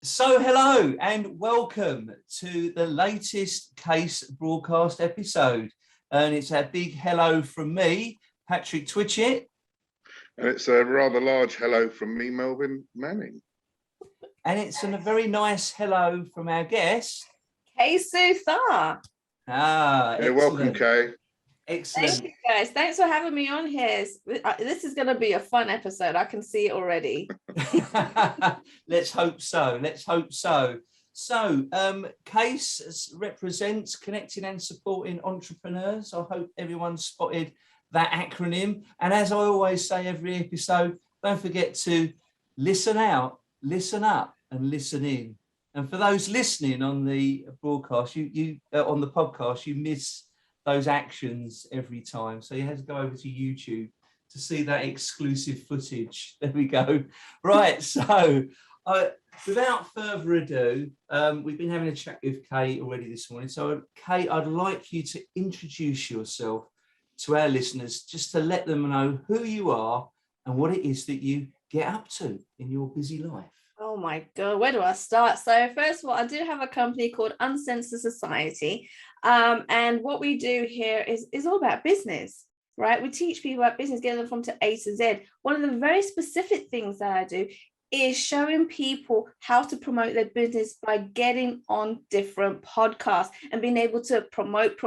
So hello and welcome to the latest Case broadcast episode. And it's a big hello from me, Patrick Twitchett. And it's a rather large hello from me, Melvin Manning. And it's a very nice hello from our guest. Hey, Suthar. Yeah, welcome, Kay. Excellent. Thank you, guys. Thanks for having me on here. This is going to be a fun episode. I can see it already. Let's hope so. Let's hope so. So, Case represents connecting and supporting entrepreneurs. I hope everyone spotted that acronym. And as I always say every episode, don't forget to listen out, listen up, and listen in. And for those listening on the broadcast, you on the podcast, you miss those actions every time. So you have to go over to YouTube to see that exclusive footage. There we go. Right. So without further ado, we've been having a chat with Kate already this morning. So Kate, I'd like you to introduce yourself to our listeners, just to let them know who you are and what it is that you get up to in your busy life. Oh my God, where do I start? So first of all, I do have a company called Uncensored Society. And what we do here is all about business, right? We teach people about business, get them from to A to Z. One of the very specific things that I do is showing people how to promote their business by getting on different podcasts and being able to promote,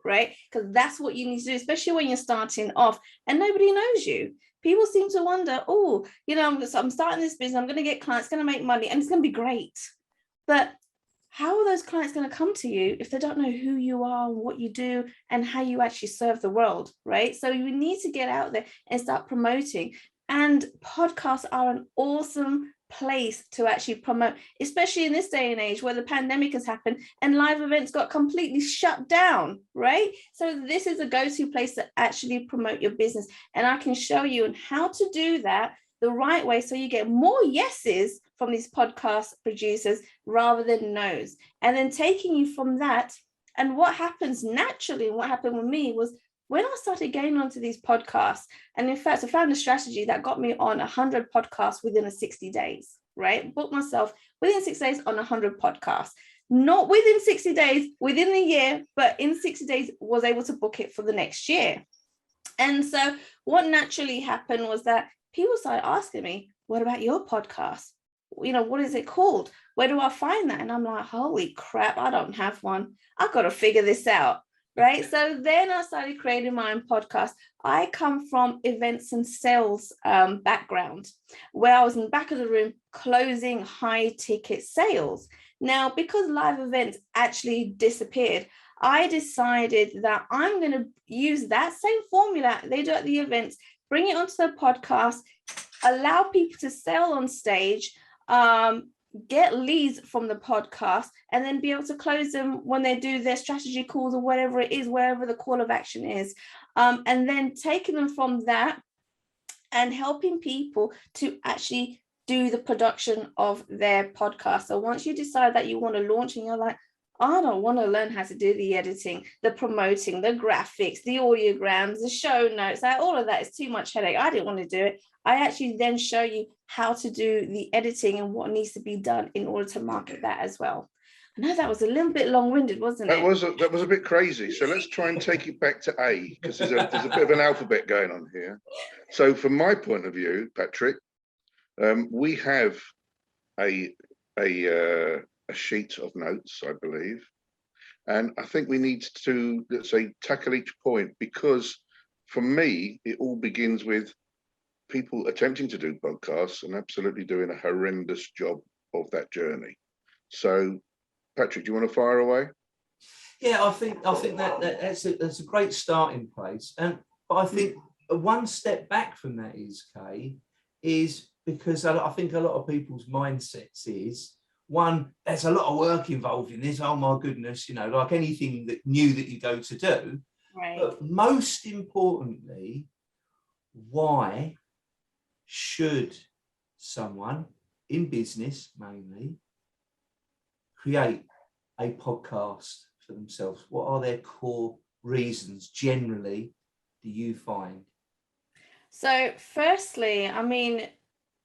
right? Because that's what you need to do, especially when you're starting off and nobody knows you. People seem to wonder, I'm starting this business, I'm going to get clients, going to make money, and it's going to be great. But how are those clients going to come to you if they don't know who you are, what you do, and how you actually serve the world, right? So you need to get out there and start promoting. And podcasts are an awesome place to actually promote, especially in this day and age where the pandemic has happened and live events got completely shut down, right? So this is a go-to place to actually promote your business. And I can show you how to do that the right way so you get more yeses from these podcast producers rather than no's. And then taking you from that, and what happens naturally, and what happened with me was when I started getting onto these podcasts, and in fact, I found a strategy that got me on 100 podcasts within 60 days, right? Booked myself within 6 days on 100 podcasts. Not within 60 days, within a year, but in 60 days was able to book it for the next year. And so what naturally happened was that people started asking me, what about your podcast? What is it called? Where do I find that? And I'm like, holy crap, I don't have one. I've got to figure this out. Right. So then I started creating my own podcast. I come from events and sales background where I was in the back of the room closing high ticket sales. Now, because live events actually disappeared, I decided that I'm going to use that same formula they do at the events, bring it onto the podcast, allow people to sell on stage, get leads from the podcast, and then be able to close them when they do their strategy calls or whatever it is, wherever the call of action is. And then taking them from that and helping people to actually do the production of their podcast. So once you decide that you want to launch and you're like, I don't want to learn how to do the editing, the promoting, the graphics, the audiograms, the show notes, all of that is too much headache. I didn't want to do it. I actually then show you how to do the editing and what needs to be done in order to market that as well. I know that was a little bit long-winded, wasn't it? That was a bit crazy. So let's try and take it back to A, because there's a bit of an alphabet going on here. So from my point of view, Patrick, we have a sheet of notes, I believe. And I think we need to, let's say, tackle each point, because for me, it all begins with people attempting to do podcasts and absolutely doing a horrendous job of that journey. So, Patrick, do you want to fire away? Yeah, I think that's a great starting place. But I think one step back from that is because I think a lot of people's mindsets is, one, there's a lot of work involved in this. Oh my goodness, like anything that new that you go to do. Right. But most importantly, why should someone in business mainly create a podcast for themselves? What are their core reasons generally, do you find? So firstly, I mean,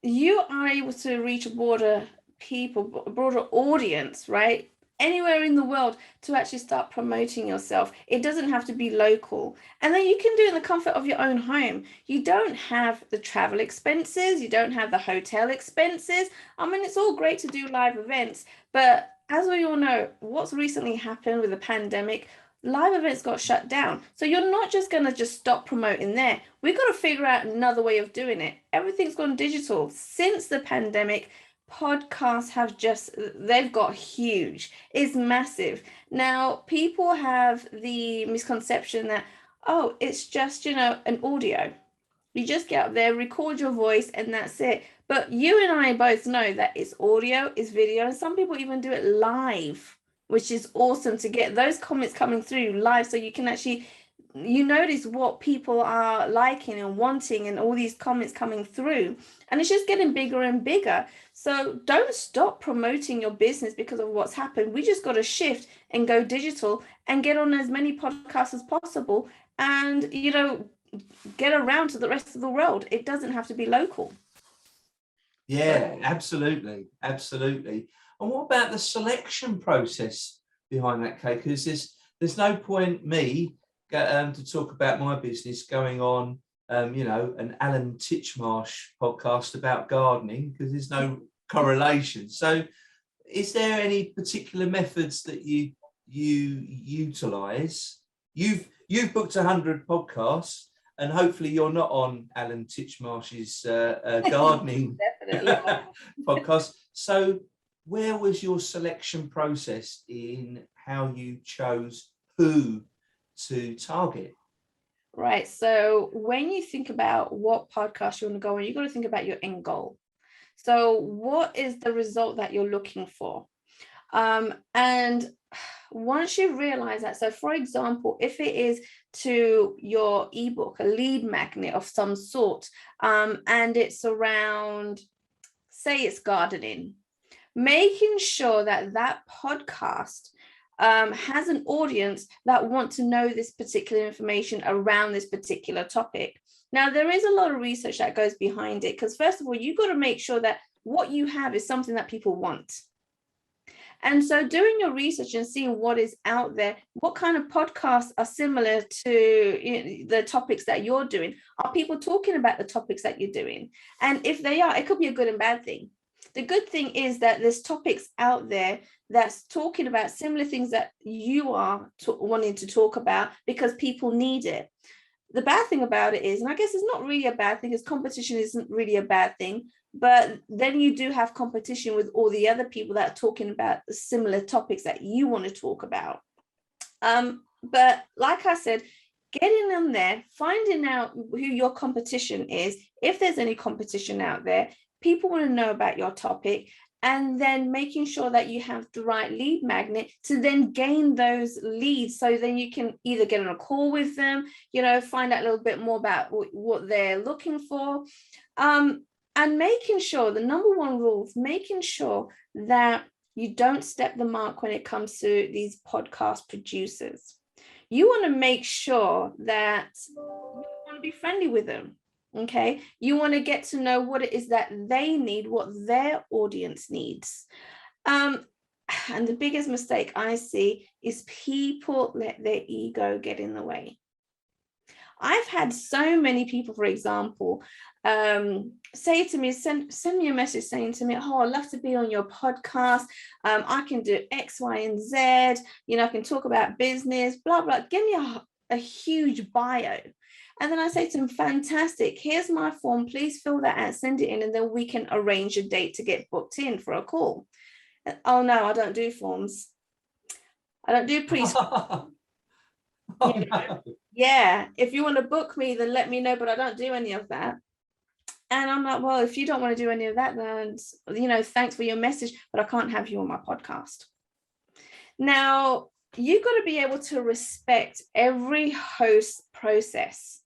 you are able to reach a broader people, a broader audience, right? Anywhere in the world to actually start promoting yourself. It doesn't have to be local. And then you can do it in the comfort of your own home. You don't have the travel expenses. You don't have the hotel expenses. I mean, it's all great to do live events, but as we all know, what's recently happened with the pandemic, live events got shut down. So you're not just going to just stop promoting there. We've got to figure out another way of doing it. Everything's gone digital. Since the pandemic, podcasts have they've got huge. It's massive. Now, people have the misconception that, oh, it's just, an audio. You just get up there, record your voice, and that's it. But you and I both know that it's audio, it's video, and some people even do it live, which is awesome to get those comments coming through live, so you can actually, you notice what people are liking and wanting, and all these comments coming through, and it's just getting bigger and bigger. So don't stop promoting your business because of what's happened. We just got to shift and go digital and get on as many podcasts as possible, and get around to the rest of the world. It doesn't have to be local. Yeah, absolutely. And what about the selection process behind that, Kay? Because there's no point me to talk about my business going on an Alan Titchmarsh podcast about gardening, because there's no correlation. So is there any particular methods that you utilize? You've booked 100 podcasts, and hopefully you're not on Alan Titchmarsh's gardening podcast. So where was your selection process in how you chose who to target? Right. So when you think about what podcast you want to go on, you've got to think about your end goal. So what is the result that you're looking for? And once you realize that, so for example, if it is to your ebook, a lead magnet of some sort, and it's around, say it's gardening, making sure that podcast has an audience that want to know this particular information around this particular topic. Now, there is a lot of research that goes behind it, because first of all, you've got to make sure that what you have is something that people want. And so doing your research and seeing what is out there, what kind of podcasts are similar to the topics that you're doing? Are people talking about the topics that you're doing? And if they are, it could be a good and bad thing. The good thing is that there's topics out there that's talking about similar things that you are wanting to talk about, because people need it. The bad thing about it is, and I guess it's not really a bad thing, because competition isn't really a bad thing, but then you do have competition with all the other people that are talking about the similar topics that you want to talk about. But like I said, getting on there, finding out who your competition is, if there's any competition out there, people want to know about your topic, and then making sure that you have the right lead magnet to then gain those leads. So then you can either get on a call with them, find out a little bit more about what they're looking for. And making sure, the number one rule is making sure that you don't step the mark when it comes to these podcast producers. You want to make sure that you want to be friendly with them. Okay, you want to get to know what it is that they need, what their audience needs. And the biggest mistake I see is people let their ego get in the way. I've had so many people, for example, say to me, send me a message saying to me, oh, I'd love to be on your podcast. I can do X, Y, and Z. I can talk about business, blah, blah. Give me a huge bio. And then I say to them, fantastic, here's my form. Please fill that out, send it in, and then we can arrange a date to get booked in for a call. Oh, no, I don't do forms. I don't do pre-screen. No. Yeah, if you want to book me, then let me know, but I don't do any of that. And I'm like, well, if you don't want to do any of that, then, thanks for your message, but I can't have you on my podcast. Now, you've got to be able to respect every host process,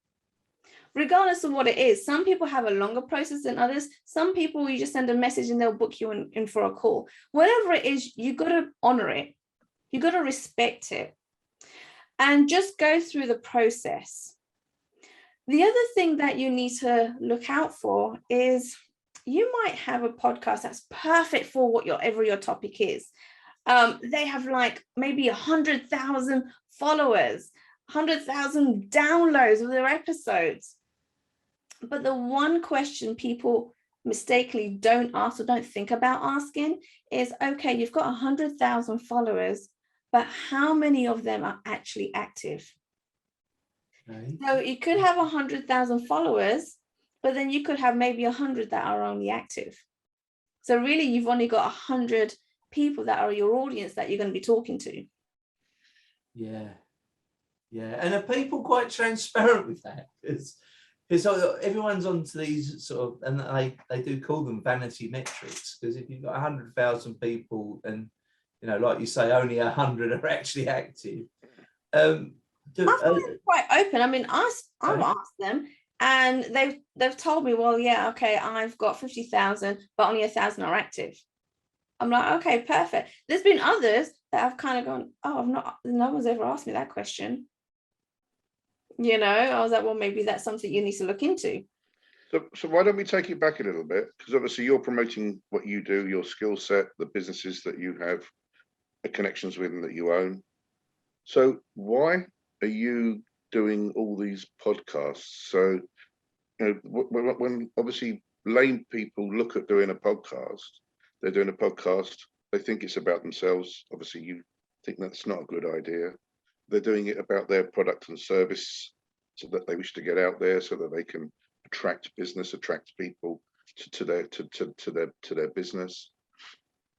regardless of what it is. Some people have a longer process than others. Some people, you just send a message and they'll book you in for a call. Whatever it is, you've got to honor it. You've got to respect it. And just go through the process. The other thing that you need to look out for is you might have a podcast that's perfect for whatever your topic is. They have like maybe 100,000 followers, 100,000 downloads of their episodes. But the one question people mistakenly don't ask or don't think about asking is, okay, you've got 100,000 followers, but how many of them are actually active? Okay. So you could have 100,000 followers, but then you could have maybe 100 that are only active. So really, you've only got 100 people that are your audience that you're going to be talking to. Yeah. And are people quite transparent with that? Because everyone's onto these sort of, and they do call them vanity metrics, because if you've got 100,000 people and, you know, like you say, only 100 are actually active. I find it quite open. I mean, I've asked them, and they've told me, well, yeah, okay, I've got 50,000, but only 1,000 are active. I'm like, okay, perfect. There's been others that I've kind of gone, oh, no one's ever asked me that question. You know, I was like, well, maybe that's something you need to look into. So why don't we take it back a little bit? Because obviously you're promoting what you do, your skill set, the businesses that you have connections with and that you own. So why are you doing all these podcasts? So, you know, when obviously lame people look at doing a podcast, they're doing a podcast, they think it's about themselves. Obviously, you think that's not a good idea. They're doing it about their product and service, so that they wish to get out there, so that they can attract business, attract people to their business.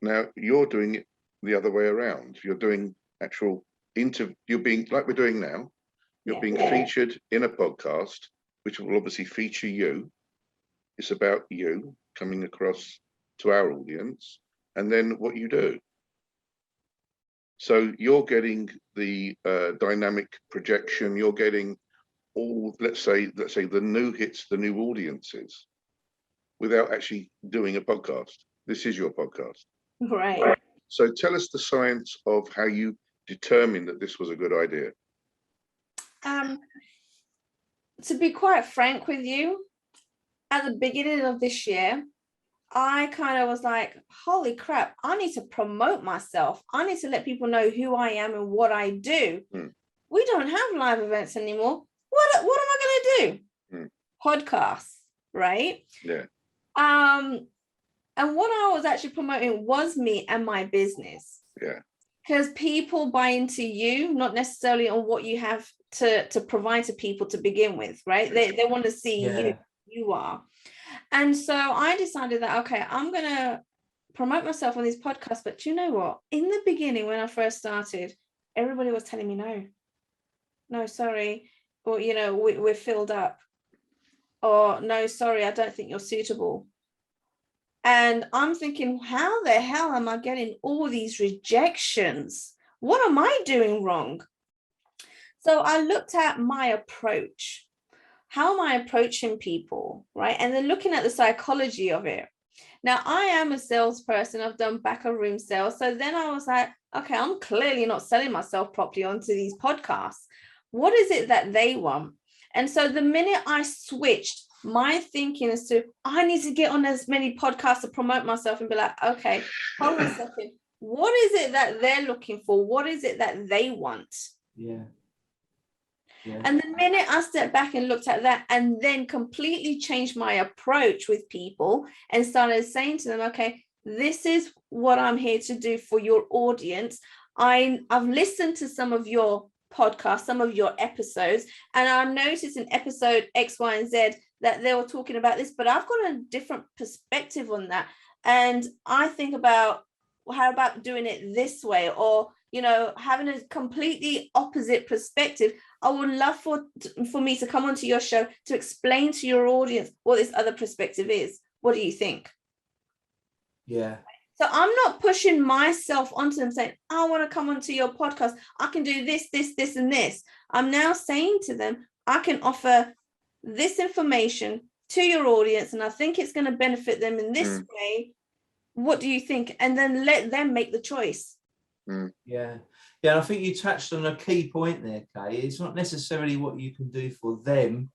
Now you're doing it the other way around. You're doing actual you're being, like we're doing now, you're being featured in a podcast, which will obviously feature you. It's about you coming across to our audience, and then what you do. So you're getting the dynamic projection, you're getting all, let's say the new hits, the new audiences, without actually doing a podcast. This is your podcast. Right. So tell us the science of how you determined that this was a good idea. To be quite frank with you, at the beginning of this year, I kind of was like, holy crap, I need to promote myself. I need to let people know who I am and what I do. We don't have live events anymore. What am I going to do? Podcasts, right? Yeah. And what I was actually promoting was me and my business. Yeah. Because people buy into you, not necessarily on what you have to provide to people to begin with, right? They want to see you are. And so I decided that, okay, I'm going to promote myself on these podcasts. But you know what? In the beginning, when I first started, everybody was telling me, no, sorry. Or, you know, we're filled up. Or, no, sorry, I don't think you're suitable. And I'm thinking, how the hell am I getting all these rejections? What am I doing wrong? So I looked at my approach. How am I approaching people, right? And then looking at the psychology of it. Now, I am a salesperson. I've done back of room sales. So then I was like, okay, I'm clearly not selling myself properly onto these podcasts. What is it that they want? And so the minute I switched my thinking as to, I need to get on as many podcasts to promote myself, and be like, okay, hold on a second. What is it that they're looking for? What is it that they want? Yeah. And the minute I stepped back and looked at that, and then completely changed my approach with people and started saying to them, okay, this is what I'm here to do for your audience. I've listened to some of your podcasts, some of your episodes, and I noticed in episode X, Y, and Z that they were talking about this, but I've got a different perspective on that. And I think about, well, how about doing it this way? Or, you know, having a completely opposite perspective. I would love for me to come onto your show to explain to your audience what this other perspective is. What do you think? Yeah. So I'm not pushing myself onto them saying, I want to come onto your podcast. I can do this, this, this, and this. I'm now saying to them, I can offer this information to your audience, and I think it's going to benefit them in this way. What do you think? And then let them make the choice. Yeah. I think you touched on a key point there, Kay. It's not necessarily what you can do for them,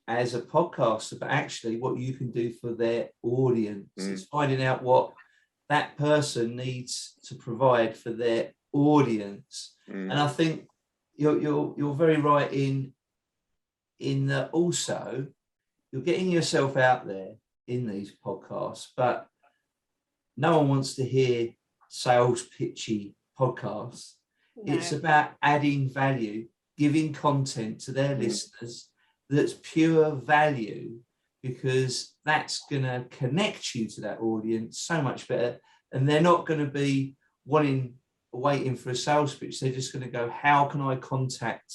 as a podcaster, but actually what you can do for their audience. It's finding out what that person needs to provide for their audience. And I think you're very right in that also you're getting yourself out there in these podcasts, but no one wants to hear sales pitchy podcasts. No. It's about adding value, giving content to their listeners that's pure value, because that's going to connect you to that audience so much better. And they're not going to be waiting for a sales pitch. They're just going to go, how can I contact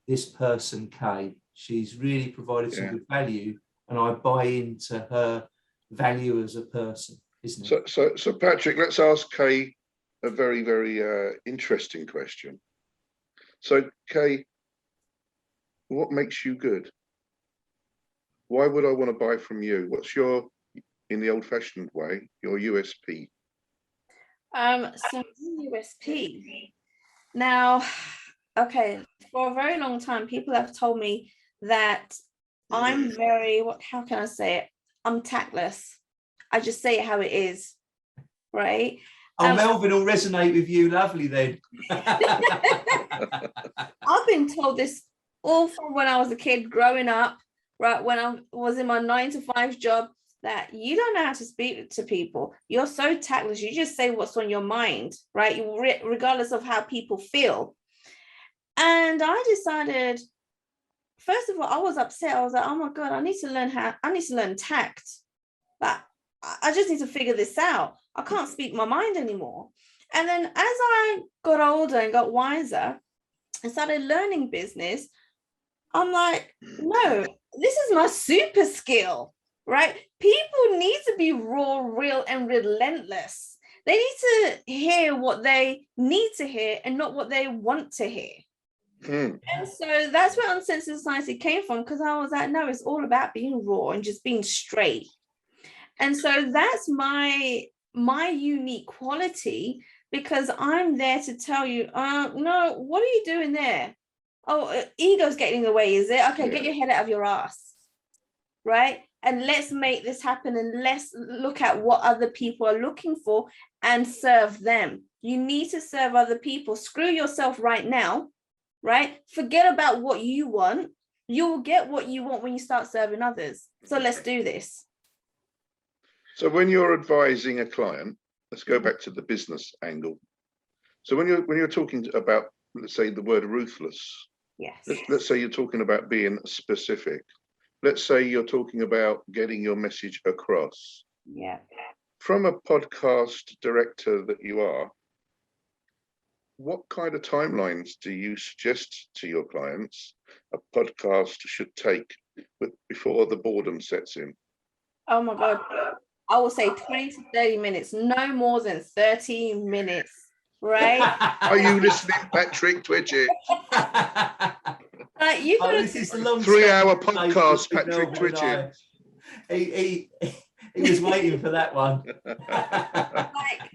this person, Kay? She's really provided some good value, and I buy into her value as a person, isn't it? So Patrick, let's ask Kay a very, very interesting question. So Kay, what makes you good? Why would I want to buy from you? What's your, in the old-fashioned way, your USP? So USP. Now, okay, for a very long time, people have told me that I'm very, how can I say it? I'm tactless. I just say it how it is, right? Melvin will resonate with you, lovely then. I've been told this all from when I was a kid growing up, right? When I was in my 9-to-5 job, that you don't know how to speak to people. You're so tactless. You just say what's on your mind, right? Regardless of how people feel. And I decided, first of all, I was upset. I was like, oh my God, I need to learn tact. But I just need to figure this out. I can't speak my mind anymore. And then as I got older and got wiser and started learning business, I'm like, no, this is my super skill, right? People need to be raw, real, and relentless. They need to hear what they need to hear and not what they want to hear. And so that's where Uncensored Society came from, because I was like, no, it's all about being raw and just being straight. And so that's my unique quality, because I'm there to tell you, no, what are you doing there? Oh, ego's getting in the way, is it? Okay, get your head out of your ass, right? And let's make this happen, and let's look at what other people are looking for and serve them. You need to serve other people. Screw yourself right now, right? Forget about what you want. You will get what you want when you start serving others. So let's do this. So when you're advising a client, let's go back to the business angle. So when you're talking about, let's say, the word ruthless, yes. Let's say you're talking about being specific. Let's say you're talking about getting your message across. Yeah. From a podcast director that you are, what kind of timelines do you suggest to your clients a podcast should take before the boredom sets in? Oh my God. I will say 20 to 30 minutes, no more than 30 minutes, right? Are you listening, Patrick? Twitch it. You this is the long 3-hour podcast, Patrick. Twitch it. He was waiting for that one.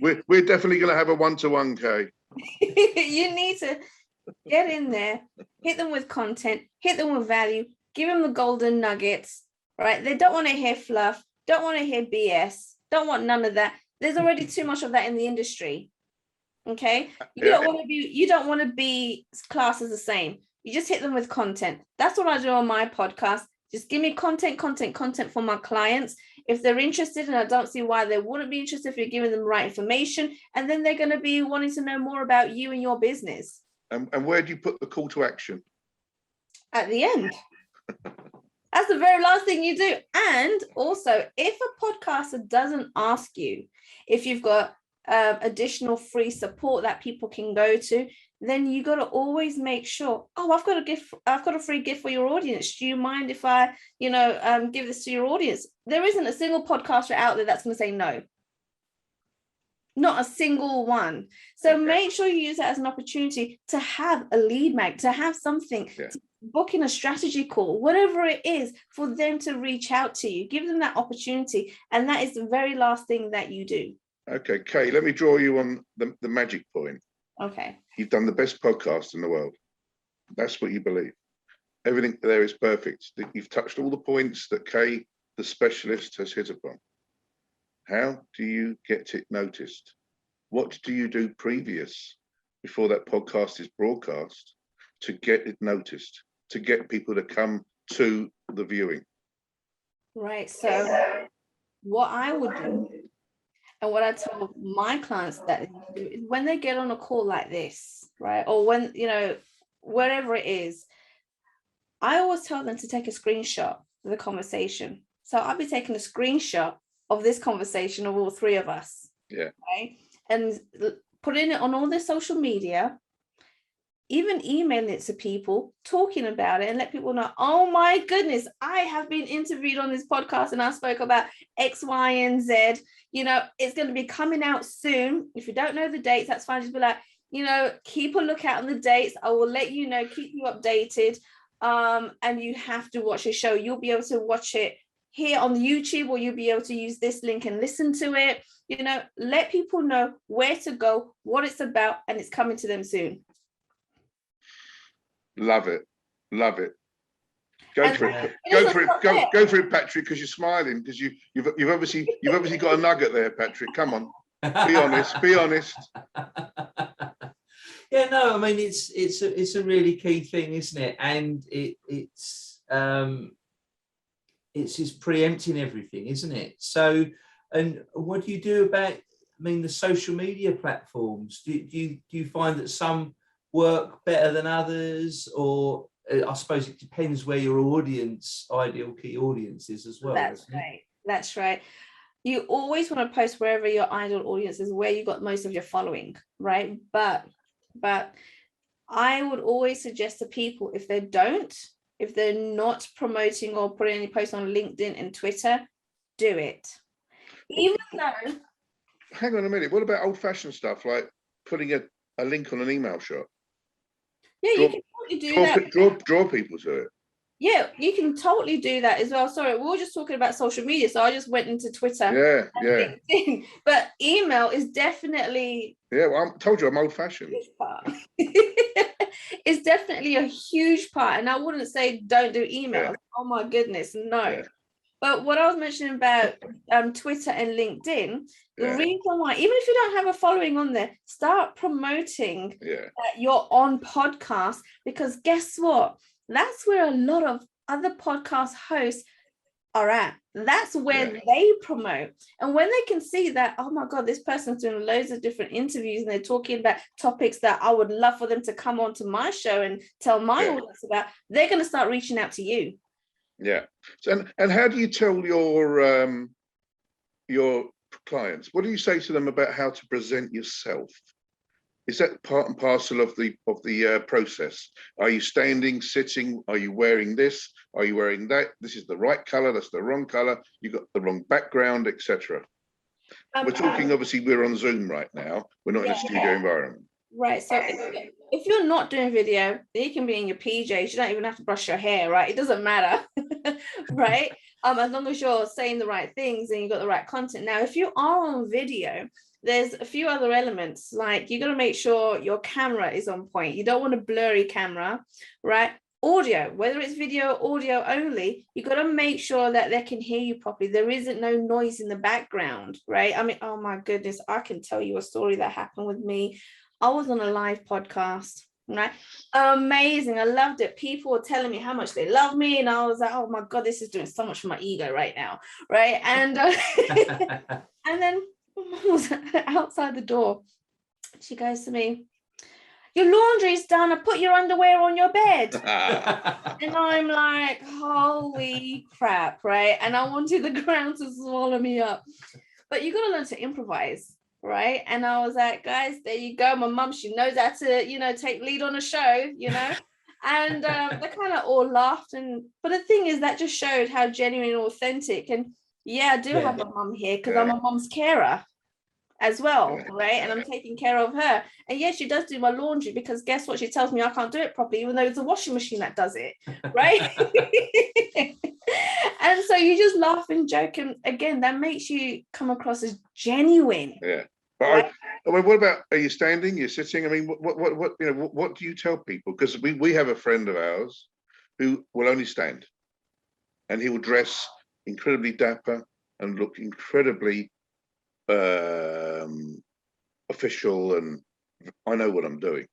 We're definitely going to have a one-to-one, Kay. You need to get in there, hit them with content, hit them with value, give them the golden nuggets, right? They don't want to hear fluff, don't want to hear BS, don't want none of that. There's already too much of that in the industry. Okay, you don't want to be classed as the same. You just hit them with content. That's what I do on my podcast. Just give me content for my clients. If they're interested, and I don't see why they wouldn't be interested if you're giving them the right information, and then they're going to be wanting to know more about you and your business. And where do you put the call to action? At the end. That's the very last thing you do. And also, if a podcaster doesn't ask you if you've got additional free support that people can go to, then you got to always make sure, I've got a free gift for your audience. Do you mind if I, give this to your audience? There isn't a single podcaster out there that's going to say no. Not a single one. So make sure you use that as an opportunity to have a lead mag, to have something, to book in a strategy call, whatever it is, for them to reach out to you. Give them that opportunity. And that is the very last thing that you do. Okay, Kay, let me draw you on the magic point. Okay. You've done the best podcast in the world. That's what you believe. Everything there is perfect. You've touched all the points that Kay, the specialist, has hit upon. How do you get it noticed? What do you do before that podcast is broadcast to get it noticed, to get people to come to the viewing? Right. So what I would do, and what I tell my clients that they do, is when they get on a call like this, right, or when, wherever it is, I always tell them to take a screenshot of the conversation. So I'll be taking a screenshot of this conversation of all three of us. Yeah. Right. And putting it on all their social media, even emailing it to people, talking about it, and let people know, oh my goodness, I have been interviewed on this podcast and I spoke about X, Y, and Z. It's going to be coming out soon. If you don't know the dates, that's fine. Just be like, keep a lookout on the dates. I will let you know, keep you updated. And you have to watch the show. You'll be able to watch it here on the YouTube, or you'll be able to use this link and listen to it. Let people know where to go, what it's about, and it's coming to them soon. Love it. Go for it, Patrick, because you're smiling, because you've obviously got a nugget there, Patrick. Come on, be honest. Yeah, no, I mean it's a really key thing, isn't it? And it's just preempting everything, isn't it? So, and what do you do about, the social media platforms? Do you find that some work better than others, or I suppose it depends where your ideal key audience is as well? That's right. You always want to post wherever your ideal audience is, where you got most of your following, right? But I would always suggest to people, if they're not promoting or putting any posts on LinkedIn and Twitter, do it. Even though. Hang on a minute. What about old-fashioned stuff like putting a link on an email shot? Yeah, you can totally do that. Draw people to it. Yeah, you can totally do that as well. Sorry, we were just talking about social media, so I just went into Twitter. Yeah. LinkedIn. But email is definitely. Yeah, well, I told you I'm old-fashioned. It's definitely a huge part, and I wouldn't say don't do emails. Yeah. Oh my goodness, no. Yeah. But what I was mentioning about Twitter and LinkedIn, the reason why, even if you don't have a following on there, start promoting that you're on podcasts, because guess what? That's where a lot of other podcast hosts are at. That's where they promote. And when they can see that, oh my God, this person's doing loads of different interviews and they're talking about topics that I would love for them to come onto my show and tell my audience about, they're going to start reaching out to you. Yeah. So, and how do you tell your clients? What do you say to them about how to present yourself? Is that part and parcel of the process? Are you standing, sitting? Are you wearing this? Are you wearing that? This is the right color. That's the wrong color. You got the wrong background, etc. We're talking. Obviously, we're on Zoom right now. We're not in a studio environment. Right. So if you're not doing video, then you can be in your PJs. You don't even have to brush your hair, right? It doesn't matter, right? As long as you're saying the right things and you got the right content. Now, if you are on video, there's a few other elements, like you got to make sure your camera is on point. You don't want a blurry camera, right? Audio, whether it's video, audio only, you got to make sure that they can hear you properly. There isn't no noise in the background, right? Oh my goodness, I can tell you a story that happened with me. I was on a live podcast, right? Amazing. I loved it. People were telling me how much they love me. And I was like, oh my God, this is doing so much for my ego right now, right? And and then Mum was outside the door. She goes to me, your laundry's done. I put your underwear on your bed. And I'm like, holy crap, right? And I wanted the ground to swallow me up. But you got to learn to improvise, right? And I was like, guys, there you go. My mum, she knows how to, take lead on a show, And they kind of all laughed. But the thing is, that just showed how genuine and authentic. And I do have a mum here because I'm a mum's carer as well, right? And I'm taking care of her. And yes, she does do my laundry, because guess what? She tells me I can't do it properly, even though it's a washing machine that does it, right? And so you just laugh and joke, and again, that makes you come across as genuine. Yeah. But right? I mean, what about, are you standing? You're sitting? I mean, what do you tell people? Because we have a friend of ours who will only stand, and he will dress incredibly dapper and look incredibly official, and I know what I'm doing.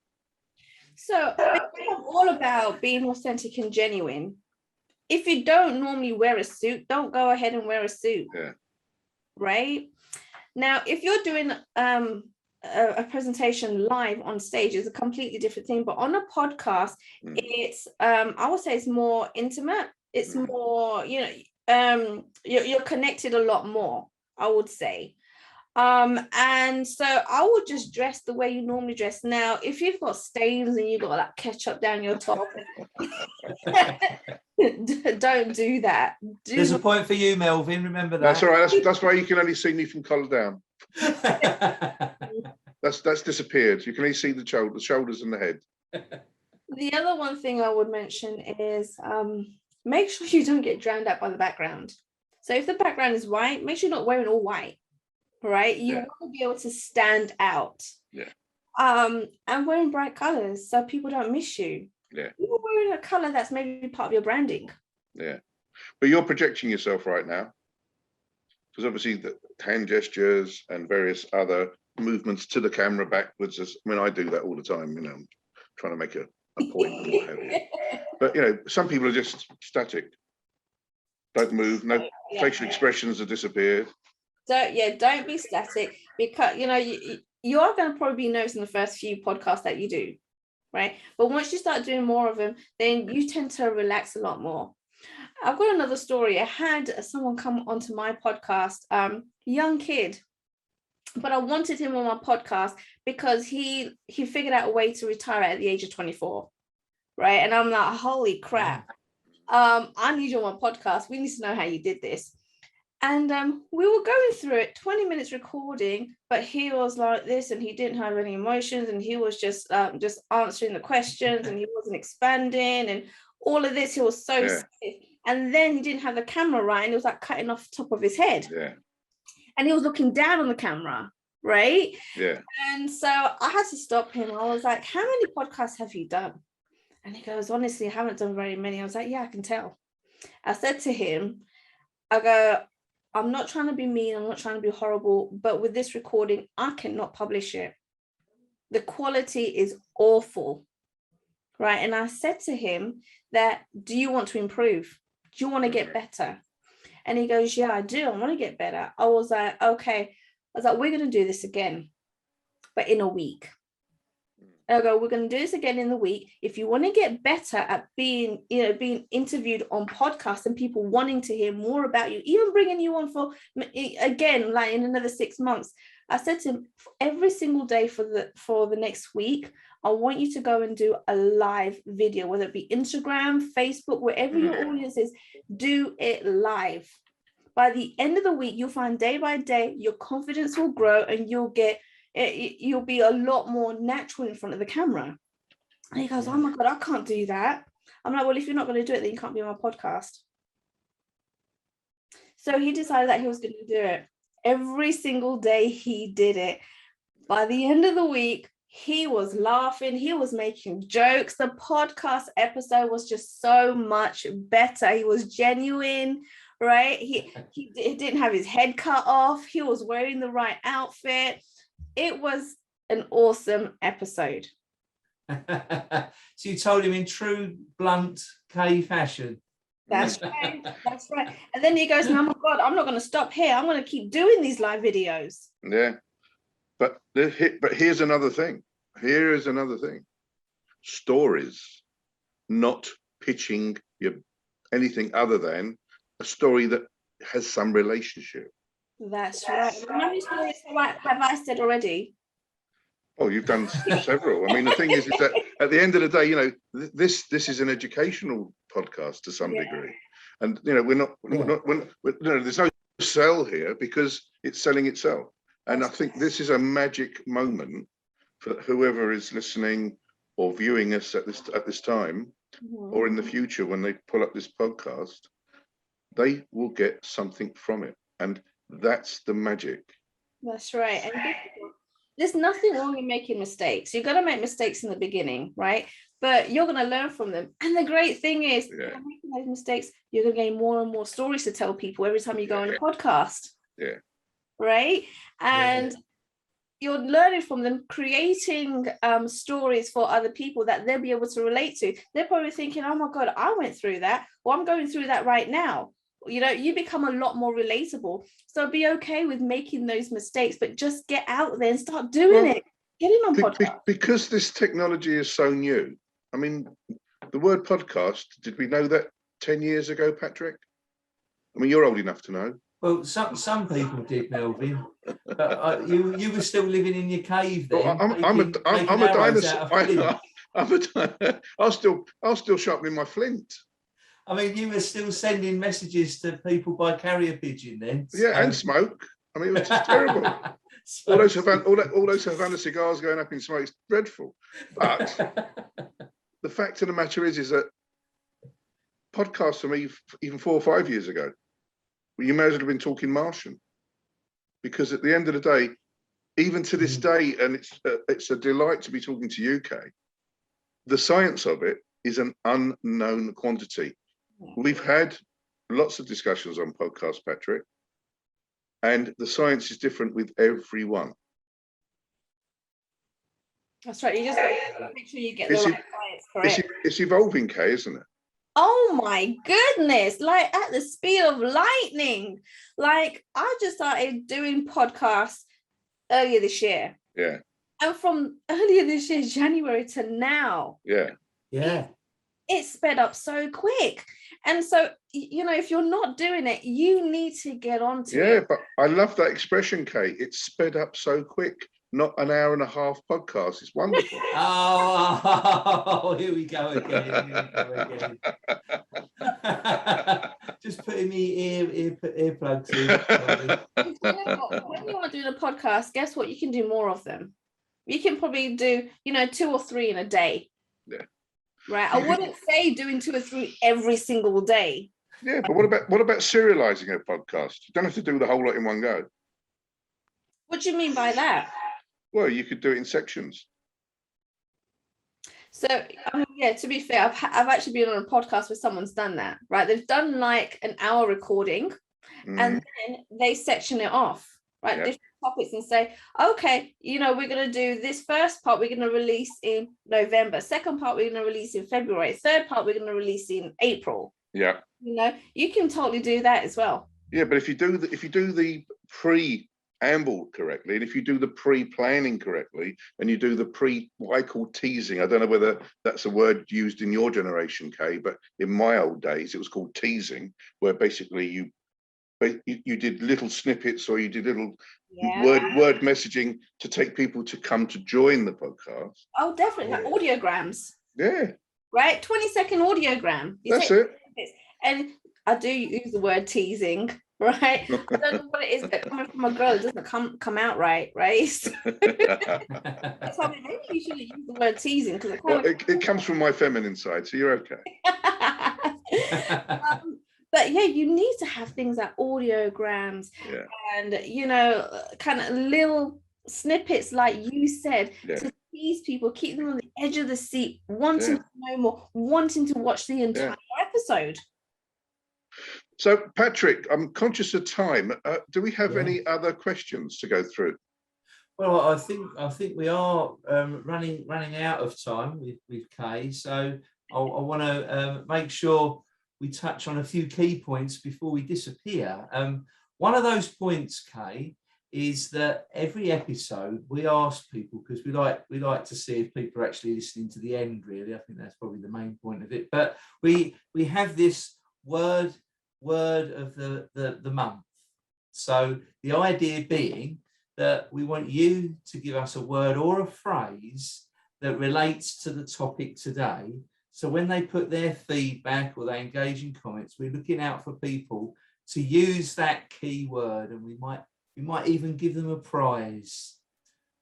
So I'm all about being authentic and genuine. If you don't normally wear a suit, don't go ahead and wear a suit. Yeah. Right? Now, if you're doing a presentation live on stage, is a completely different thing. But on a podcast, it's I would say it's more intimate. It's more, you're connected a lot more, I would say. And so I would just dress the way you normally dress. Now, if you've got stains and you've got like ketchup down your top, don't do that. There's a point for you, Melvin. Remember that. That's all right. That's why you can only see me from collar down. That's disappeared. You can only see the shoulders and the head. The other one thing I would mention is make sure you don't get drowned out by the background. So if the background is white, make sure you're not wearing all white. Right, you want to be able to stand out. Yeah. And wearing bright colors so people don't miss you. Yeah. You're wearing a color that's maybe part of your branding. Yeah, but you're projecting yourself right now, because obviously the hand gestures and various other movements to the camera backwards. I do that all the time. I'm trying to make a point and what have you. But some people are just static. Don't move. No facial expressions have disappeared. Don't be static, because you are going to probably be noticing the first few podcasts that you do, right? But once you start doing more of them, then you tend to relax a lot more. I've got another story. I had someone come onto my podcast, young kid, but I wanted him on my podcast because he figured out a way to retire at the age of 24, right? And I'm like, holy crap, I need you on my podcast. We need to know how you did this. And we were going through it, 20 minutes recording, but he was like this, and he didn't have any emotions, and he was just answering the questions, and he wasn't expanding, and all of this. He was so stiff. And then he didn't have the camera right, and it was like cutting off the top of his head. Yeah. And he was looking down on the camera, right? Yeah. And so I had to stop him. I was like, how many podcasts have you done? And he goes, honestly, I haven't done very many. I was like, yeah, I can tell. I said to him, I go, I'm not trying to be mean, I'm not trying to be horrible, but with this recording, I cannot publish it. The quality is awful, right? And I said to him that, do you want to improve? Do you want to get better? And he goes, yeah, I do. I want to get better. I was like, okay. I was like, we're going to do this again, but in a week. I go, we're going to do this again in the week. If you want to get better at being interviewed on podcasts and people wanting to hear more about you, even bringing you on for, again, like in another 6 months, I said to him, every single day for the next week, I want you to go and do a live video, whether it be Instagram, Facebook, wherever your audience is, do it live. By the end of the week, you'll find day by day, your confidence will grow, and you'll be a lot more natural in front of the camera. And he goes, oh my God, I can't do that. I'm like, well, if you're not going to do it, then you can't be on my podcast. So he decided that he was going to do it. Every single day he did it. By the end of the week, he was laughing. He was making jokes. The podcast episode was just so much better. He was genuine, right? He didn't have his head cut off. He was wearing the right outfit. It was an awesome episode. So you told him in true blunt Kay fashion. That's right. That's right. And then he goes, oh my God, I'm not going to stop here. I'm going to keep doing these live videos. Yeah. But here's another thing. Here is another thing. Stories, not pitching anything other than a story that has some relationship. That's right. How many stories have I said already? Oh, you've done several. I mean, the thing is that at the end of the day, this is an educational podcast to some degree, and we're not there's no sell here because it's selling itself. And I think this is a magic moment for whoever is listening or viewing us at this time, or in the future when they pull up this podcast, they will get something from it, and that's the magic. That's right. And there's nothing wrong in making mistakes. You're going to make mistakes in the beginning, right? But you're going to learn from them. And the great thing is, by making those mistakes, you're going to gain more and more stories to tell people every time you go on a podcast. Yeah. Right. And you're learning from them, creating stories for other people that they'll be able to relate to. They're probably thinking, oh my God, I went through that. Well, I'm going through that right now. You know, you become a lot more relatable. So be okay with making those mistakes, but just get out there and start doing it. Get in on podcast. Because this technology is so new. I mean, the word podcast, did we know that 10 years ago, Patrick? I mean, you're old enough to know. Well, some people did, Melvin, but you were still living in your cave then. Well, I'm a dinosaur. I'll still sharpening my flint. I mean, you were still sending messages to people by carrier pigeon then. Yeah, and smoke. I mean, it was just terrible. all those Havana cigars going up in smoke. It's dreadful. But the fact of the matter is that podcasts for me, even 4 or 5 years ago, you may as well have been talking Martian. Because at the end of the day, even to this day, and it's a delight to be talking to you, Kay, the science of it is an unknown quantity. We've had lots of discussions on podcasts, Patrick, and the science is different with everyone. That's right. You just got to make sure you get the right science correct. It's evolving, Kay, isn't it? Oh my goodness, like at the speed of lightning. Like I just started doing podcasts earlier this year. Yeah. And from earlier this year, January to now. Yeah. Yeah. It sped up so quick. And so, you know, if you're not doing it, you need to get onto it. Yeah, but I love that expression, Kate. It's sped up so quick. Not an hour and a half podcast. It's wonderful. Oh, here we go again. Just putting me earplugs in. When you are doing a podcast, guess what? You can do more of them. You can probably do, 2 or 3 in a day. Yeah. Right. I wouldn't say doing 2 or 3 every single day. Yeah, but what about serializing a podcast? You don't have to do the whole lot in one go. What do you mean by that? Well, you could do it in sections. So, to be fair, I've actually been on a podcast where someone's done that, right? They've done like an hour recording and then they section it off, right? Yep. Different topics and say, okay, we're going to do this first part, we're going to release in November. Second part, we're going to release in February. Third part, we're going to release in April. Yeah. You can totally do that as well. Yeah, but if you do the preamble correctly, and if you do the pre-planning correctly, and you do the what I call teasing, I don't know whether that's a word used in your generation, Kay, but in my old days, it was called teasing, where basically you did little snippets or you did little word messaging to take people to come to join the podcast. Oh, definitely. Like audiograms. Yeah. Right? 20-second audiogram. That's it. And I do use the word teasing, right? I don't know what it is, but coming from a girl, it doesn't come out right? So maybe you shouldn't use the word teasing because it comes from my feminine side, so you're okay. But yeah, you need to have things like audiograms and kind of little snippets, like you said, to tease people, keep them on the edge of the seat, wanting to know more, wanting to watch the entire episode. So, Patrick, I'm conscious of time. Do we have any other questions to go through? Well, I think we are running out of time with Kay. So I want to make sure we touch on a few key points before we disappear. One of those points, Kay, is that every episode we ask people, because we like to see if people are actually listening to the end. Really, I think that's probably the main point of it. But we have this word of the month. So the idea being that we want you to give us a word or a phrase that relates to the topic today. So when they put their feedback or they engage in comments, we're looking out for people to use that key word, and we might even give them a prize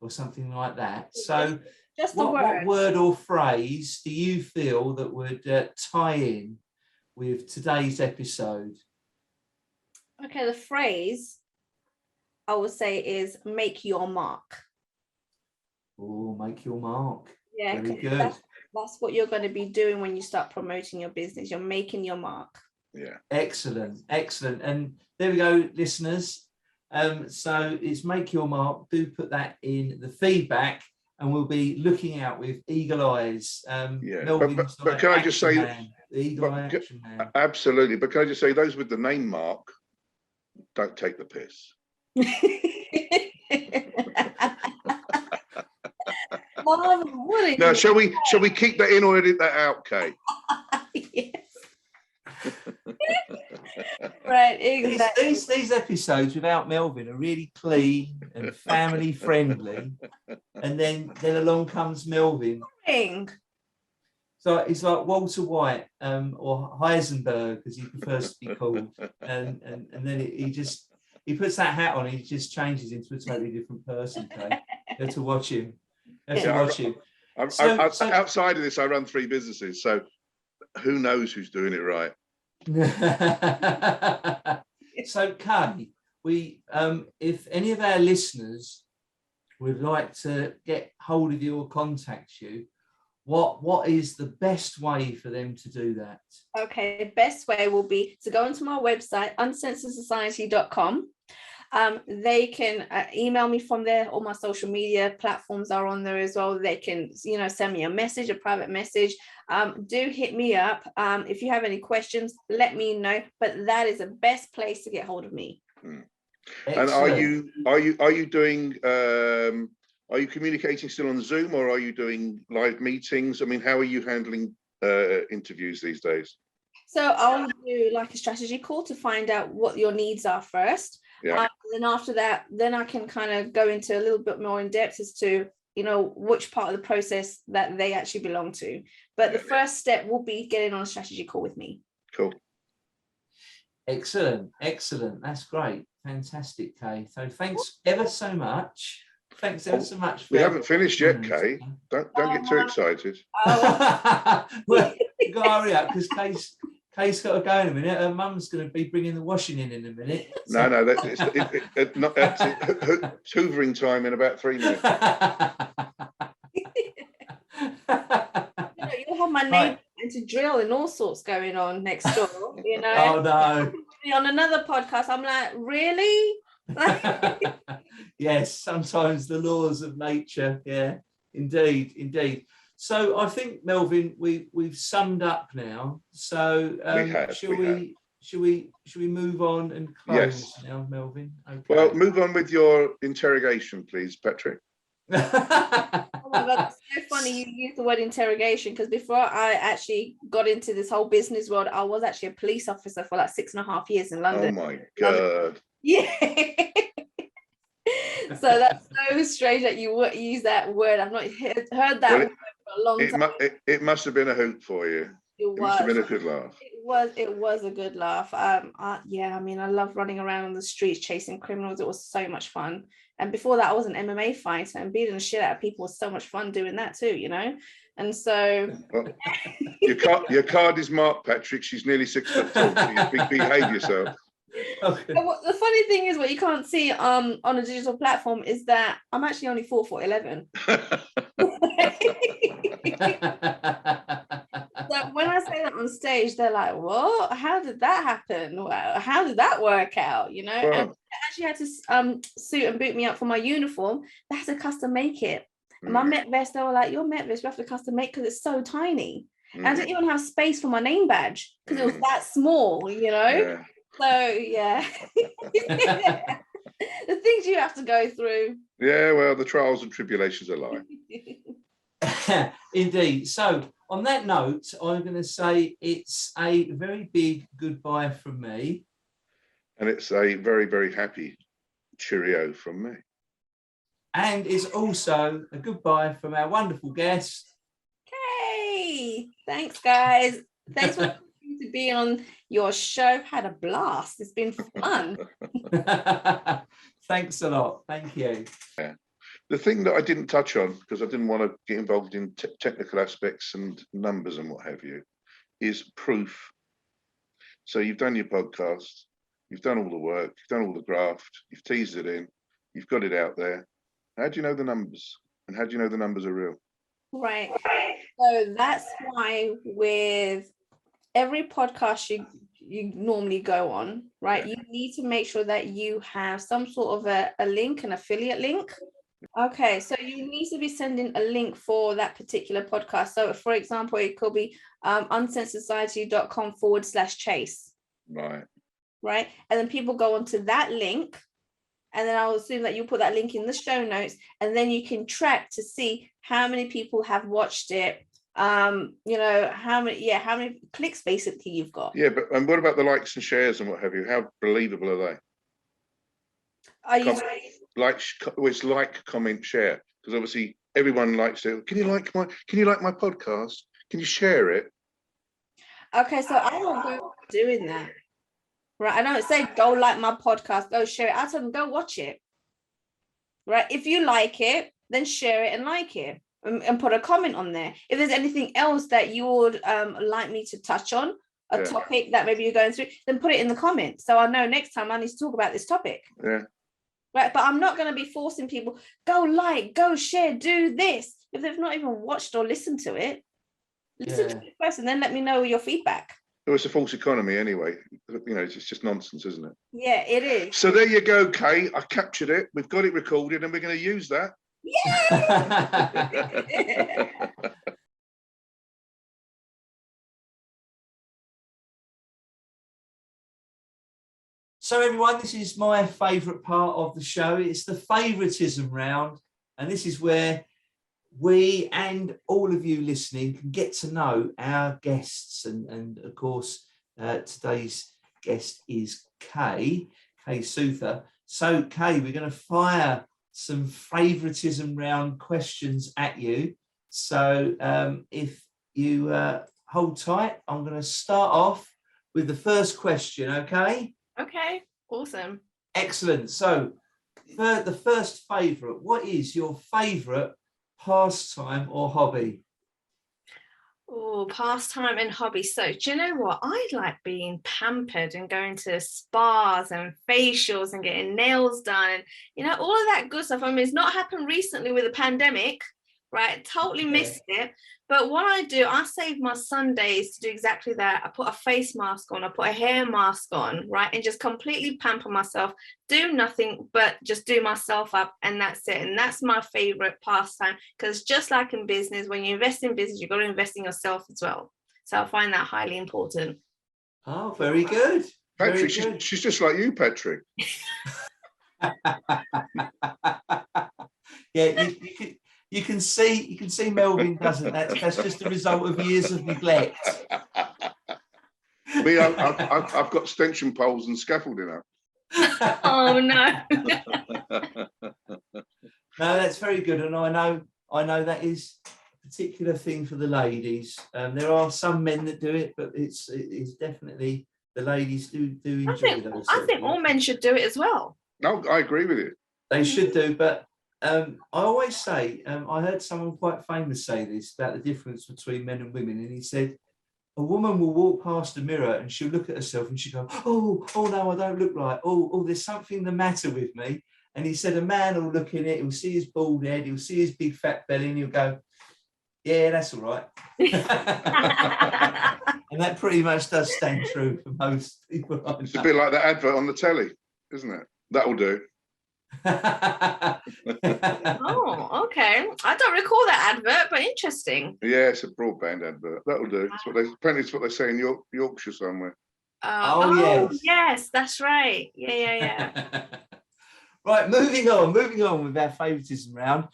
or something like that. So just what word or phrase do you feel that would tie in with today's episode? Okay, the phrase I would say is make your mark. Oh, make your mark. Yeah, Very 'cause good. that's what you're going to be doing when you start promoting your business. You're making your mark. Yeah. Excellent, excellent. And there we go, listeners. So it's make your mark. Do put that in the feedback, and we'll be looking out with eagle eyes. Yeah. Melvin's But like can I just action say, man, the eagle eye action man. absolutely. But can I just say, those with the name Mark, don't take the piss. Marvin, what are Now, you shall we keep that in or edit that out, Kate? Yes. Right, exactly. These episodes without Melvin are really clean and family friendly, and then along comes Melvin. So it's like Walter White or Heisenberg, as he prefers to be called, and then he puts that hat on, and he just changes into a totally different person. Okay, you have to watch him. You have to watch him. So, outside of this, I run 3 businesses, so who knows who's doing it right. So, Kay, if any of our listeners would like to get hold of you or contact you, what is the best way for them to do that? Okay, best way will be to go onto my website, uncensoredsociety.com. They can email me from there. All my social media platforms are on there as well. They can, send me a message, a private message. Do hit me up. If you have any questions, let me know. But that is the best place to get hold of me. And are you doing? Are you communicating still on Zoom, or are you doing live meetings? I mean, how are you handling interviews these days? So I'll do like a strategy call to find out what your needs are first. Yeah. Then after that, then I can kind of go into a little bit more in depth as to, which part of the process that they actually belong to. But the first step will be getting on a strategy call with me. Cool. Excellent. That's great. Fantastic, Kay. So thanks ever so much. Thanks ever so much. We haven't finished yet, Kay. Don't get too excited. Well, you got to hurry up because Kay's got to go in a minute. Her mum's going to be bringing the washing in a minute. So. No, it's hoovering time in about 3 minutes. You'll have my name into drill and all sorts going on next door. Oh no! On another podcast, I'm like, really? Yes, sometimes the laws of nature. Yeah, indeed. So I think, Melvin, we've summed up now. So should we move on and close now, Melvin? Okay. Well, move on with your interrogation, please, Patrick. Oh my God, it's so funny you use the word interrogation, because before I actually got into this whole business world, I was actually a police officer for like 6.5 years in London. Oh my God. Yeah. So that's so strange that you would use that word. I've not heard that word for a long time. It must have been a hoot for you. It must have been a good laugh. It was a good laugh. Yeah, I mean, I love running around on the streets chasing criminals. It was so much fun. And before that, I was an MMA fighter, and beating the shit out of people was so much fun doing that too, And so your card is marked, Patrick. She's nearly 6 foot tall. So behave yourself. Okay. The funny thing is, what you can't see on a digital platform is that I'm actually only 4'11". So when I say that on stage, they're like, "What? How did that happen? Well, how did that work out?" Well, and they actually had to suit and boot me up for my uniform. They had to custom make it. And my Met vest, they were like, "Your Met vest, we have to custom make because it's so tiny." And I didn't even have space for my name badge because it was that small, Yeah. So yeah. The things you have to go through. Yeah, well, the trials and tribulations of life. Indeed. So on that note, I'm going to say it's a very big goodbye from me. And it's a very, very happy cheerio from me. And it's also a goodbye from our wonderful guest. Hey, thanks, guys. Thanks for to be on your show. Had a blast. It's been fun. Thanks a lot. Thank you. Yeah. The thing that I didn't touch on, because I didn't want to get involved in technical aspects and numbers and what have you, is proof. So you've done your podcast, you've done all the work, you've done all the graft, you've teased it in, you've got it out there. How do you know the numbers? And how do you know the numbers are real? Right. So that's why with every podcast you normally go on, right, you need to make sure that you have some sort of a link, an affiliate link. Okay, so you need to be sending a link for that particular podcast. So for example, it could be uncensorsociety.com/chase. Right. And then people go onto that link, and then I'll assume that you put that link in the show notes, and then you can track to see how many people have watched it. How many clicks basically you've got. Yeah, but and what about the likes and shares and what have you? How believable are they? Are you It's like, comment, share, because obviously everyone likes it. Can you like my podcast? Can you share it? Okay, so I don't go doing that. Right. I don't say go like my podcast, go share it. I tell them go watch it. Right. If you like it, then share it and like it and put a comment on there. If there's anything else that you would like me to touch on, a topic that maybe you're going through, then put it in the comments. So I know next time I need to talk about this topic. Yeah. Right. But I'm not going to be forcing people, go like, go share, do this. If they've not even watched or listened to it, listen to it first and then let me know your feedback. Well, it's a false economy anyway. It's just nonsense, isn't it? Yeah, it is. So there you go, Kay. I captured it. We've got it recorded and we're going to use that. Yeah. So everyone, this is my favourite part of the show. It's the favouritism round. And this is where we and all of you listening can get to know our guests. And of course, today's guest is Kay Suthar. So Kay, we're going to fire some favouritism round questions at you. So if you hold tight, I'm going to start off with the first question, okay? Okay, awesome. Excellent. So the first favourite, what is your favourite pastime or hobby? Oh, pastime and hobby. So do you know what? I like being pampered and going to spas and facials and getting nails done and all of that good stuff. I mean, it's not happened recently with the pandemic, right? Totally missed it. But what I do, I save my Sundays to do exactly that. I put a face mask on, I put a hair mask on, right? And just completely pamper myself, do nothing but just do myself up, and that's it. And that's my favorite pastime, because just like in business, when you invest in business, you've got to invest in yourself as well. So I find that highly important. Oh, very good. Patrick, she's just like you, Patrick. Yeah, you can see Melvin doesn't. That's just a result of years of neglect. Me, I've got extension poles and scaffolding up. Oh no. No, that's very good, and I know that is a particular thing for the ladies. There are some men that do it, but it's definitely the ladies do enjoy those. I think all men should do it as well. No, I agree with you. They should do, but I always say, I heard someone quite famous say this about the difference between men and women, and he said, a woman will walk past a mirror and she'll look at herself and she'll go, oh no, I don't look right. Oh, there's something the matter with me. And he said, a man will look in it, he'll see his bald head, he'll see his big fat belly, and he'll go, yeah, that's all right. And that pretty much does stand true for most people. It's a bit like that advert on the telly, isn't it? That'll do. Oh, okay. I don't recall that advert, but interesting. Yeah, it's a broadband advert. That'll do. Apparently it's what they say in Yorkshire somewhere. Yes, that's right. Yeah. Right, moving on with our favouritism round.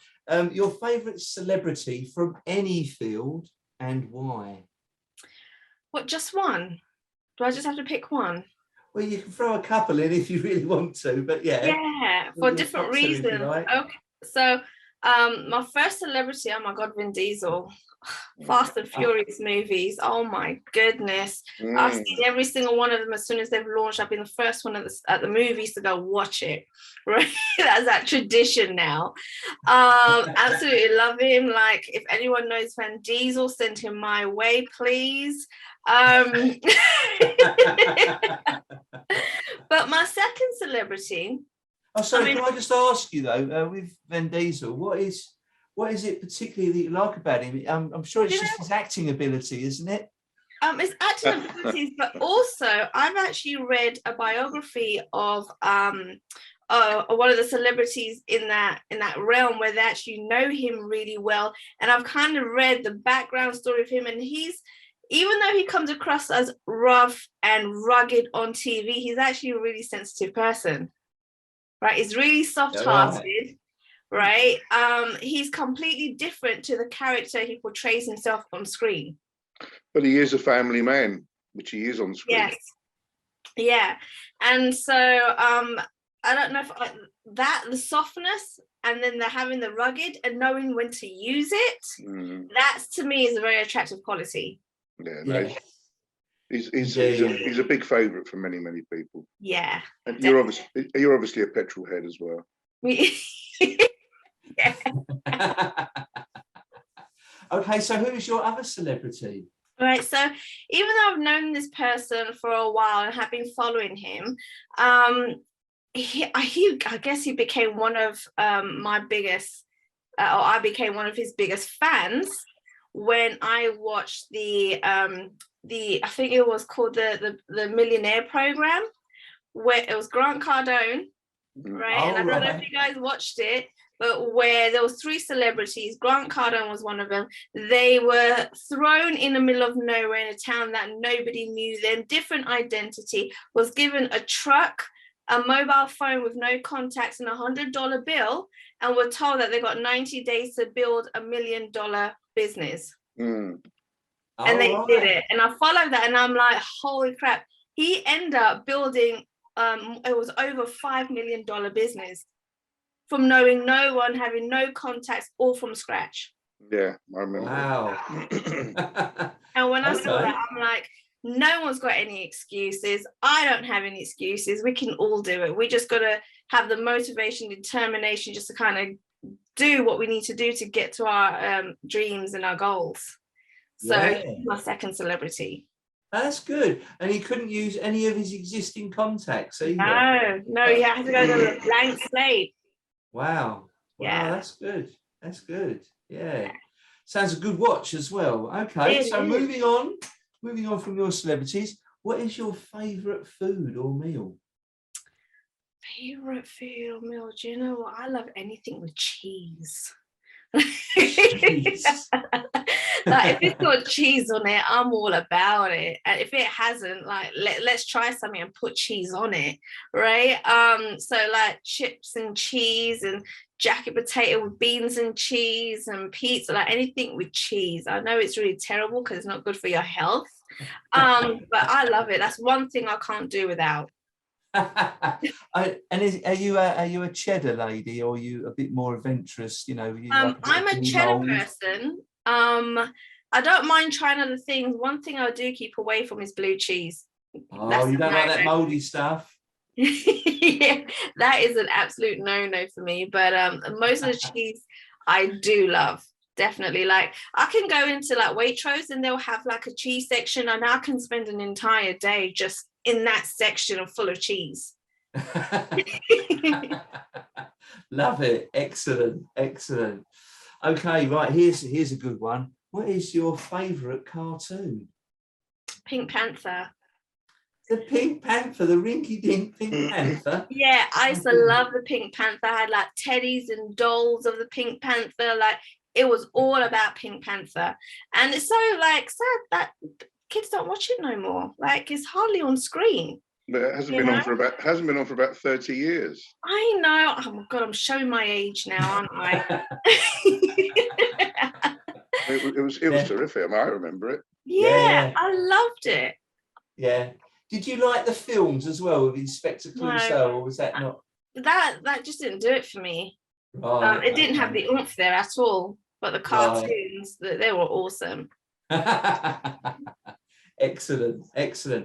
Your favourite celebrity from any field and why? What, just one? Do I just have to pick one? Well, you can throw a couple in if you really want to, but yeah, for different reasons. Like. Okay, so my first celebrity, oh my God, Vin Diesel. Fast and Furious movies, oh my goodness. I've seen every single one of them as soon as they've launched. I've been the first one at the movies to go watch it, right? That's that tradition now. Absolutely love him. Like, if anyone knows Vin Diesel, send him my way, please. But my second celebrity, can I just ask you though, with Vin Diesel, what is what is it particularly that you like about him? I'm sure it's just his acting ability, isn't it? It's acting abilities, but also I've actually read a biography of one of the celebrities in that realm where they actually know him really well, and I've kind of read the background story of him, and even though he comes across as rough and rugged on TV, he's actually a really sensitive person, right? He's really soft-hearted, right? He's completely different to the character he portrays himself on screen. But he is a family man, which he is on screen. Yes. Yeah. And so I don't know if the softness and then having the rugged and knowing when to use it, that's to me is a very attractive quality. Yeah, no, he's a big favourite for many people. Yeah. And you're obviously a petrol head as well. Yeah. Okay, so who is your other celebrity? Right, so even though I've known this person for a while and have been following him, I guess he became one of my biggest, or I became one of his biggest fans when I watched I think it was called the Millionaire Program, where it was Grant Cardone, right? And I don't know if you guys watched it, but where there was 3 celebrities. Grant Cardone was one of them. They were thrown in the middle of nowhere in a town that nobody knew them, different identity, was given a truck, a mobile phone with no contacts and a $100 bill, and were told that they got 90 days to build $1 million business. And they did it. And I followed that and I'm like, holy crap. He ended up building, it was over $5 million business from knowing no one, having no contacts, all from scratch. Yeah, I remember. Wow. And when I saw that, I'm like, no one's got any excuses. I don't have any excuses. We can all do it. We just got to have the motivation, determination, just to kind of do what we need to do to get to our dreams and our goals. So he's my second celebrity. That's good. And he couldn't use any of his existing contacts either. No, he had to go to a blank slate. Wow. Yeah. That's good. Yeah. Sounds a good watch as well. Okay, so moving on from your celebrities, what is your favourite food or meal? Favourite food or meal? Do you know what? I love anything with cheese. Like if it's got cheese on it, I'm all about it. And if it hasn't, like let's try something and put cheese on it, right? So like chips and cheese and jacket potato with beans and cheese and pizza, like anything with cheese. I know it's really terrible because it's not good for your health, but I love it. That's one thing I can't do without. And are you a cheddar lady, or are you a bit more adventurous? You know, I'm a cheddar person. I don't mind trying other things. One thing I do keep away from is blue cheese. Oh, you don't like that moldy stuff? Yeah, that is an absolute no-no for me. But most of the cheese I do love. Definitely. Like I can go into like Waitrose and they'll have like a cheese section, and I can spend an entire day just in that section of full of cheese. Love it. Excellent. Okay, right, here's a good one. What is your favourite cartoon? Pink Panther. The Pink Panther, the rinky-dink Pink Panther. Yeah, I used to love the Pink Panther. I had like teddies and dolls of the Pink Panther. Like it was all about Pink Panther. And it's so like sad that kids don't watch it no more. Like it's hardly on screen. But it hasn't been on for about 30 years. I know. Oh my God, I'm showing my age now, aren't I? It was terrific. I mean, I remember it. Yeah, I loved it. Yeah. Did you like the films as well with Inspector Clouseau, or was that not? That just didn't do it for me. Right, it didn't have the oomph there at all. But the cartoons, they were awesome. Excellent.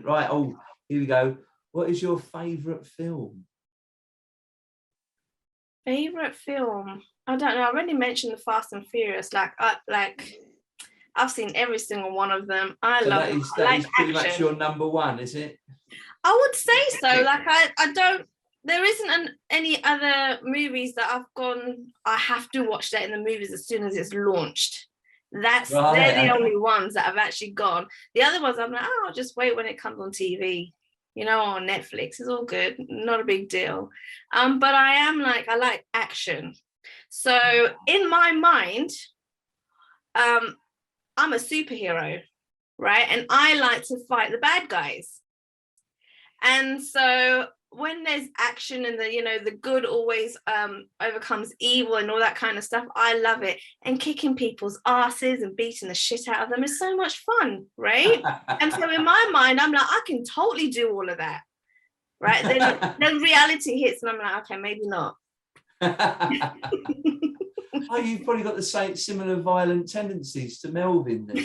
Right. Oh, here we go. What is your favourite film? Favourite film? I don't know. I already mentioned the Fast and Furious. I've seen every single one of them. I love it. That is pretty much your number one, is it? I would say so. Like I don't there isn't any other movies that I've gone, I have to watch that in the movies as soon as it's launched. They're the only ones that I've actually gone. The other ones I'm like, oh, I'll just wait when it comes on TV, on Netflix. It's all good, not a big deal. But I like action. So in my mind, I'm a superhero, right? And I like to fight the bad guys. And so when there's action and the good always overcomes evil and all that kind of stuff, I love it. And kicking people's asses and beating the shit out of them is so much fun, right? And so in my mind, I'm like, I can totally do all of that, right? Then reality hits and I'm like, okay, maybe not. Oh, you've probably got the same similar violent tendencies to Melvin then.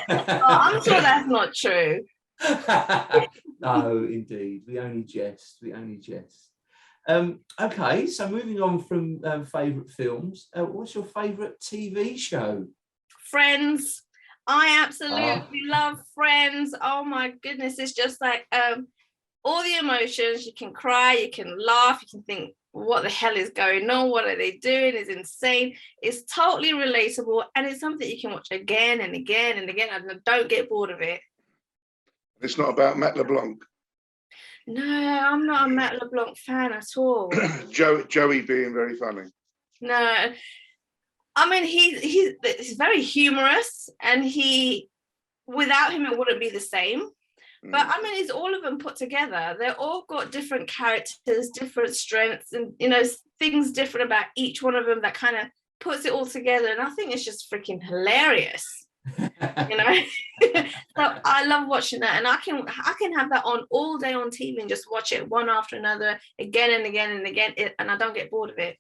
I'm sure that's not true. No, indeed. We only jest. Okay, so moving on from favourite films, what's your favourite TV show? Friends. I absolutely love Friends. Oh my goodness, it's just like all the emotions. You can cry, you can laugh, you can think, what the hell is going on? What are they doing? It's insane. It's totally relatable, and it's something you can watch again and again and again, and don't get bored of it. It's not about Matt LeBlanc. No, I'm not a Matt LeBlanc fan at all. Joey being very funny. No, I mean he's very humorous, and without him it wouldn't be the same. But I mean, it's all of them put together. They're all got different characters, different strengths, and things different about each one of them that kind of puts it all together. And I think it's just freaking hilarious. So I love watching that, and I can have that on all day on TV and just watch it one after another, again and again and again, and I don't get bored of it.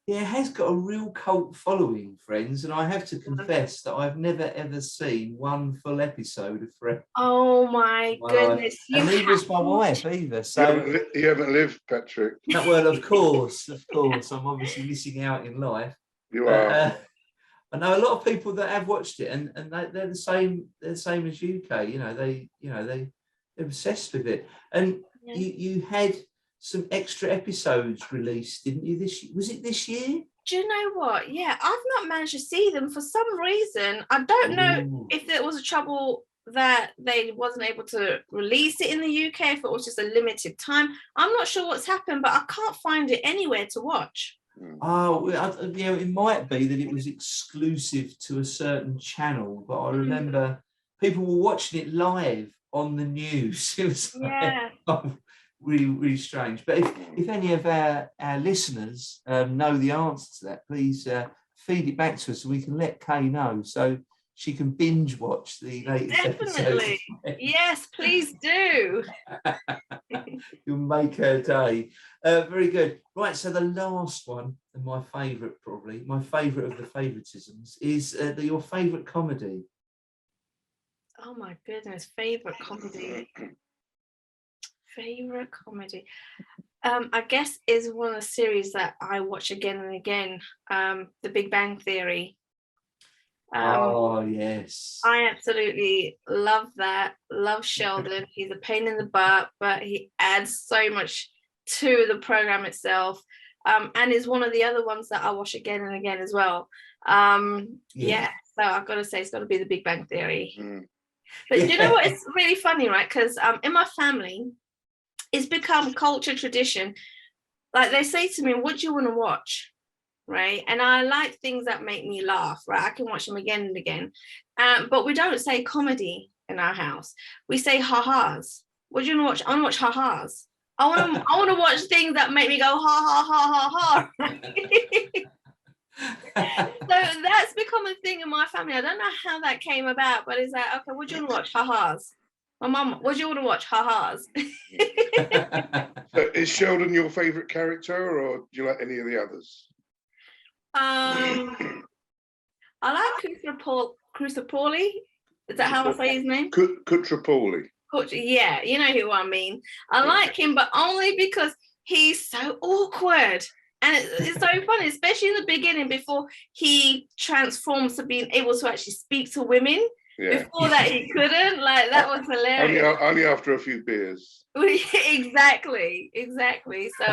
Yeah, it has got a real cult following, Friends, and I have to confess that I've never ever seen one full episode of Friends. Oh my goodness! And neither is my wife either. So you haven't lived, Patrick. Well, of course, I'm obviously missing out in life. You are. I know a lot of people that have watched it, and they're the same. They're the same as UK. They're obsessed with it. And you had some extra episodes released, didn't you? Was it this year? Do you know what? Yeah, I've not managed to see them for some reason. I don't know if there was a trouble that they wasn't able to release it in the UK, if it was just a limited time. I'm not sure what's happened, but I can't find it anywhere to watch. Oh, it might be that it was exclusive to a certain channel, but I remember people were watching it live on the news. It was really, really strange. But if any of our listeners know the answer to that, please feed it back to us so we can let Kay know, so she can binge watch the latest Definitely. episodes. Yes, please do. You'll make her day. Very good. Right, so the last one, and my favourite of the favouritisms, is your favourite comedy. Oh my goodness, favourite comedy. Favorite comedy, I guess, is one of the series that I watch again and again. The Big Bang Theory. Oh yes, I absolutely love that. Love Sheldon. He's a pain in the butt, but he adds so much to the program itself. And is one of the other ones that I watch again and again as well. So I've got to say it's got to be The Big Bang Theory. But you know what? It's really funny, right? Because in my family, it's become culture tradition. Like they say to me, what do you want to watch? Right. And I like things that make me laugh, right? I can watch them again and again. But we don't say comedy in our house. We say ha-has. What do you want to watch? I want to watch ha-has. I want to watch things that make me go ha ha ha ha ha. So that's become a thing in my family. I don't know how that came about, but it's like, okay, what do you want to watch? Ha-has. My mum, what do you want to watch? Ha-has. So is Sheldon your favourite character, or do you like any of the others? I like Crucipoli. Is that how I say his name? Cutrapoli. Yeah, you know who I mean. I like him, but only because he's so awkward. And it's so funny, especially in the beginning before he transforms to being able to actually speak to women. Yeah. Before that, he couldn't. Like, that was hilarious. Only after a few beers. Exactly. So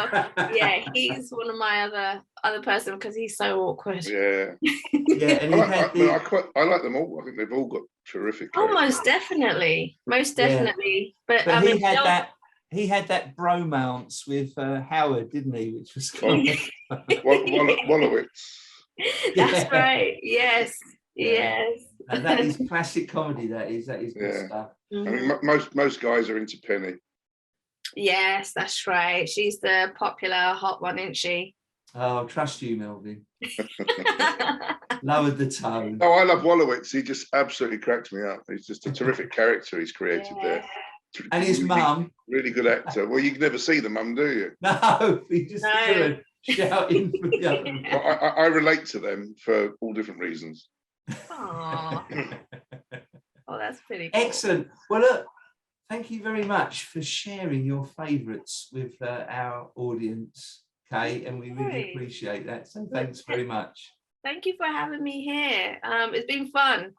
yeah, he's one of my other person because he's so awkward. Yeah. Yeah, and I like them all. I think they've all got terrific Oh, characters. most definitely. But I he mean, had that bromance with Howard, didn't he? Which was kind of Wallowitz. That's right. Yes. Yeah. Yes. And that is classic comedy. That is good stuff. I mean, most guys are into Penny. Yes, that's right. She's the popular hot one, isn't she? Oh, trust you, Melvin. Lowered the tone. Oh, I love Wallowitz. He just absolutely cracks me up. He's just a terrific character he's created there. And his mum. Really good actor. Well, you can never see the mum, do you? No, he just shouting from the other room. I relate to them for all different reasons. Oh, that's pretty cool. Excellent. Well, look, thank you very much for sharing your favourites with our audience, Kay, and we really appreciate that. So thanks very much. Thank you for having me here. It's been fun.